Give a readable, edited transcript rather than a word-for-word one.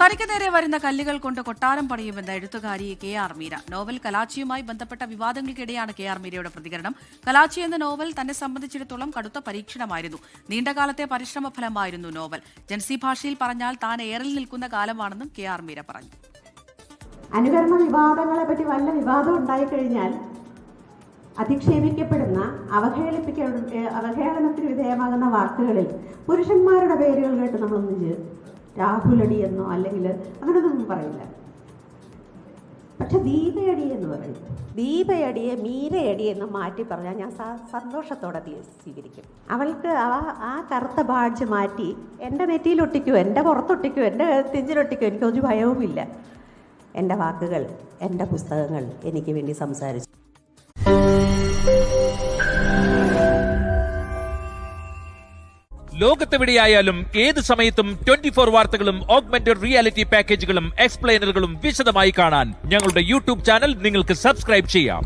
തനിക്ക് നേരെ വരുന്ന കല്ലുകൾ കൊണ്ട് കൊട്ടാരം പണിയുമെന്ന എഴുത്തുകാരി KR മീര. നോവൽ കലാച്ചിയുമായി ബന്ധപ്പെട്ട വിവാദങ്ങൾക്കിടെയാണ് KR മീരയുടെ പ്രതികരണം. കലാച്ചി എന്ന നോവൽ തന്നെ സംബന്ധിച്ചിടത്തോളം കടുത്ത പരീക്ഷണമായിരുന്നു. നീണ്ടകാലത്തെ പരിശ്രമ ഫലമായിരുന്നു നോവൽ. ജൻസി ഭാഷയിൽ പറഞ്ഞാൽ താൻ ഏറിൽ നിൽക്കുന്ന കാലമാണെന്നും KR മീര പറഞ്ഞു. അനുകരണ വിവാദങ്ങളെ പറ്റി വല്ല വിവാദം ഉണ്ടായിക്കഴിഞ്ഞാൽ അധിക്ഷേപിക്കപ്പെടുന്ന അവഹേളനത്തിന് വിധേയമാകുന്ന വാക്കുകളിൽ പുരുഷന്മാരുടെ പേരുകൾ കേട്ട് നമ്മളൊന്നും രാഹുലടി എന്നോ അല്ലെങ്കിൽ അങ്ങനെയൊന്നും പറയില്ല. പക്ഷെ ദീപയടി എന്ന് പറയും. ദീപയടിയെ മീരയടി എന്ന് മാറ്റി പറഞ്ഞാൽ ഞാൻ സന്തോഷത്തോടെ സ്വീകരിക്കും. അവൾക്ക് ആ കറുത്ത ബാഡ്ജ് മാറ്റി എൻ്റെ നെറ്റിയിലൊട്ടിക്കോ, എൻ്റെ പുറത്തൊട്ടിക്കോ, എൻ്റെ നെഞ്ചിലൊട്ടിക്കോ, എനിക്കൊരു ഭയവുമില്ല. എൻ്റെ വാക്കുകൾ, എൻ്റെ പുസ്തകങ്ങൾ എനിക്ക് വേണ്ടി സംസാരിച്ചു. ലോകത്തെവിടെയായാലും ഏത് സമയത്തും 24 വാർത്തകളും ഓഗ്മെന്റഡ് റിയാലിറ്റി പാക്കേജുകളും എക്സ്പ്ലെയിനറുകളും വിശദമായി കാണാൻ ഞങ്ങളുടെ യൂട്യൂബ് ചാനൽ നിങ്ങൾക്ക് സബ്സ്ക്രൈബ് ചെയ്യാം.